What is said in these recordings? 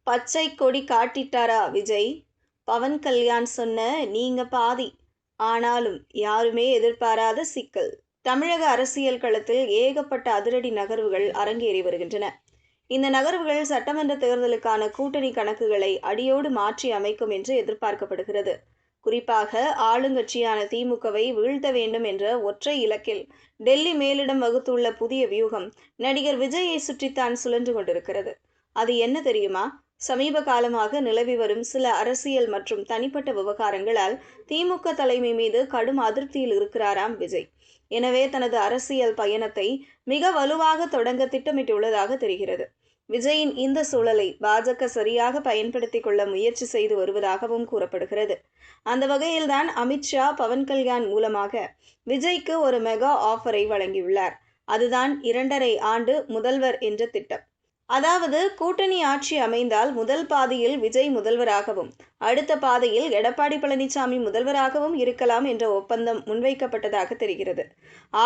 பச்சை கொடி காட்டிட்டாரா விஜய்? பவன் கல்யாண் சொன்ன நீங்க பாதி. ஆனாலும் யாருமே எதிர்பாராத சிக்கல். தமிழக அரசியல் களத்தில் ஏகப்பட்ட அதிரடி நகர்வுகள் அரங்கேறி வருகின்றன. இந்த நகர்வுகள் சட்டமன்ற தேர்தலுக்கான கூட்டணி கணக்குகளை அடியோடு மாற்றி அமைக்கும் என்று எதிர்பார்க்கப்படுகிறது. குறிப்பாக ஆளுங்கட்சியான திமுகவை வீழ்த்த வேண்டும் என்ற ஒற்றை இலக்கில் டெல்லி மேலிடம் வகுத்துள்ள புதிய வியூகம் நடிகர் விஜயை சுற்றித்தான் சுழன்று கொண்டிருக்கிறது. அது என்ன தெரியுமா? சமீப காலமாக நிலவி வரும் சில அரசியல் மற்றும் தனிப்பட்ட விவகாரங்களால் திமுக தலைமை மீது கடும் அதிருப்தியில் இருக்கிறாராம் விஜய். எனவே தனது அரசியல் பயணத்தை மிக வலுவாக தொடங்க திட்டமிட்டுள்ளதாக தெரிகிறது. விஜயின் இந்த சூழலை பாஜக சரியாக பயன்படுத்திக் கொள்ள முயற்சி செய்து வருவதாகவும் கூறப்படுகிறது. அந்த வகையில்தான் அமித்ஷா பவன் கல்யாண் மூலமாக விஜய்க்கு ஒரு மெகா ஆஃபரை வழங்கியுள்ளார். அதுதான் 2.5 ஆண்டு முதல்வர் என்ற திட்டம். அதாவது கூட்டணி ஆட்சி அமைந்தால் முதல் பாதியில் விஜய் முதல்வராகவும் அடுத்த பாதையில் எடப்பாடி பழனிசாமி முதல்வராகவும் இருக்கலாம் என்ற ஒப்பந்தம் முன்வைக்கப்பட்டதாக தெரிகிறது.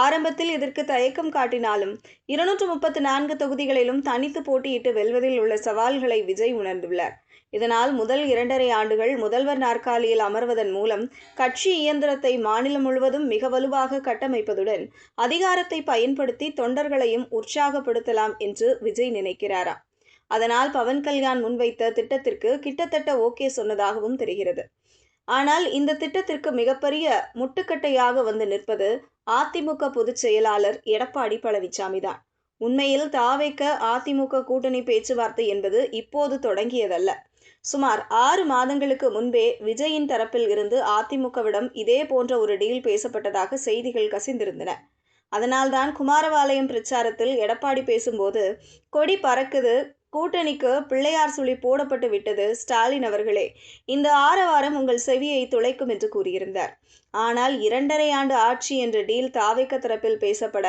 ஆரம்பத்தில் இதற்கு தயக்கம் காட்டினாலும் 234 தொகுதிகளிலும் தனித்து போட்டியிட்டு வெல்வதில் உள்ள சவால்களை விஜய் உணர்ந்துள்ளார். இதனால் முதல் 2.5 ஆண்டுகள் முதல்வர் நாற்காலியில் அமர்வதன் மூலம் கட்சி இயந்திரத்தை மாநிலம் முழுவதும் மிக வலுவாக கட்டமைப்பதுடன் அதிகாரத்தை பயன்படுத்தி தொண்டர்களையும் உற்சாகப்படுத்தலாம் என்று விஜய் நினைக்கிறாராம். அதனால் பவன் கல்யாண் முன்வைத்த திட்டத்திற்கு கிட்டத்தட்ட ஓகே சொன்னதாகவும் தெரிகிறது. ஆனால் இந்த திட்டத்திற்கு மிகப்பெரிய முட்டுக்கட்டையாக வந்து நிற்பது அதிமுக பொதுச் செயலாளர் எடப்பாடி பழனிசாமி தான். உண்மையில் தாவேக்க அதிமுக கூட்டணி பேச்சுவார்த்தை என்பது இப்போது தொடங்கியதல்ல. சுமார் 6 மாதங்களுக்கு முன்பே விஜயின் தரப்பில் இருந்து அதிமுகவிடம் இதே போன்ற ஒரு டீல் பேசப்பட்டதாக செய்திகள் கசிந்திருந்தன. அதனால்தான் குமாரபாளையம் பிரச்சாரத்தில் எடப்பாடி பேசும்போது கொடி பறக்குது, கூட்டணிக்கு பிள்ளையார் சுழி போடப்பட்டு விட்டது ஸ்டாலின் அவர்களே, இந்த ஆரவாரம் உங்கள் செவியை துளைக்கும் என்று கூறியிருந்தார். ஆனால் 2.5 ஆண்டு ஆட்சி என்ற டீல் தாவேக்க தரப்பில் பேசப்பட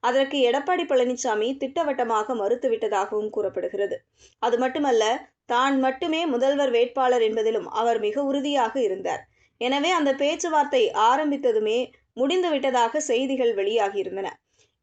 அதற்கு எடப்பாடி பழனிசாமி திட்டவட்டமாக மறுத்துவிட்டதாகவும் கூறப்படுகிறது. அது மட்டுமல்ல, தான் மட்டுமே முதல்வர் வேட்பாளர் என்பதிலும் அவர் மிக உறுதியாக இருந்தார். எனவே அந்த பேச்சுவார்த்தை ஆரம்பித்ததுமே முடிந்துவிட்டதாக செய்திகள் வெளியாகியிருந்தன.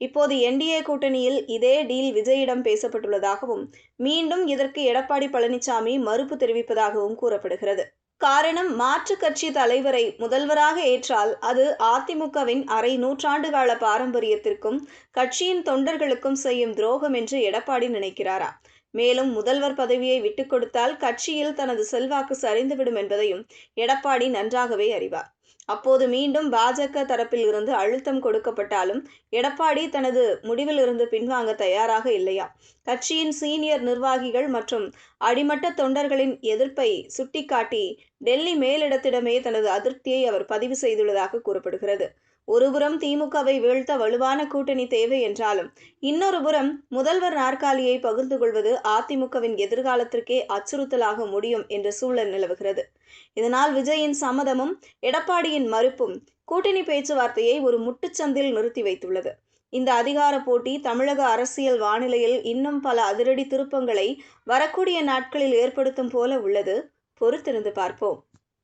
இப்போது என்டிஏ கூட்டணியில் இதே டீல் விஜயிடம் பேசப்பட்டுள்ளதாகவும் மீண்டும் இதற்கு எடப்பாடி பழனிசாமி மறுப்பு தெரிவிப்பதாகவும் கூறப்படுகிறது. காரணம், மாற்றுக் கட்சி தலைவரை முதல்வராக ஏற்றால் அது அதிமுகவின் அரை நூற்றாண்டு கால பாரம்பரியத்திற்கும் கட்சியின் தொண்டர்களுக்கும் செய்யும் துரோகம் என்று எடப்பாடி நினைக்கிறாராம். மேலும் முதல்வர் பதவியை விட்டுக் கொடுத்தால் கட்சியில் தனது செல்வாக்கு சரிந்துவிடும் என்பதையும் எடப்பாடி நன்றாகவே அறிவார். அப்போது மீண்டும் பாஜக தரப்பில் இருந்து அழுத்தம் கொடுக்கப்பட்டாலும் எடப்பாடி தனது முடிவிலிருந்து பின்வாங்க தயாராக இல்லையாம். கட்சியின் சீனியர் நிர்வாகிகள் மற்றும் அடிமட்ட தொண்டர்களின் எதிர்ப்பை சுட்டிக்காட்டி டெல்லி மேலிடத்திடமே தனது அதிருப்தியை அவர் பதிவு செய்துள்ளதாக கூறப்படுகிறது. ஒருபுறம் திமுகவை வீழ்த்த வலுவான கூட்டணி தேவை என்றாலும் இன்னொரு புறம் முதல்வர் நாற்காலியை பகிர்ந்து கொள்வது அதிமுகவின் எதிர்காலத்திற்கே அச்சுறுத்தலாக முடியும் என்ற சூழல் நிலவுகிறது. இதனால் விஜயின் சம்மதமும் எடப்பாடியின் மறுப்பும் கூட்டணி பேச்சுவார்த்தையை ஒரு முட்டுச்சந்தில் நிறுத்தி வைத்துள்ளது. இந்த அதிகார போட்டி தமிழக அரசியல் வானிலையில் இன்னும் பல அதிரடி திருப்பங்களை வரக்கூடிய நாட்களில் ஏற்படுத்தும் போல உள்ளது. பொறுத்திருந்து பார்ப்போம்.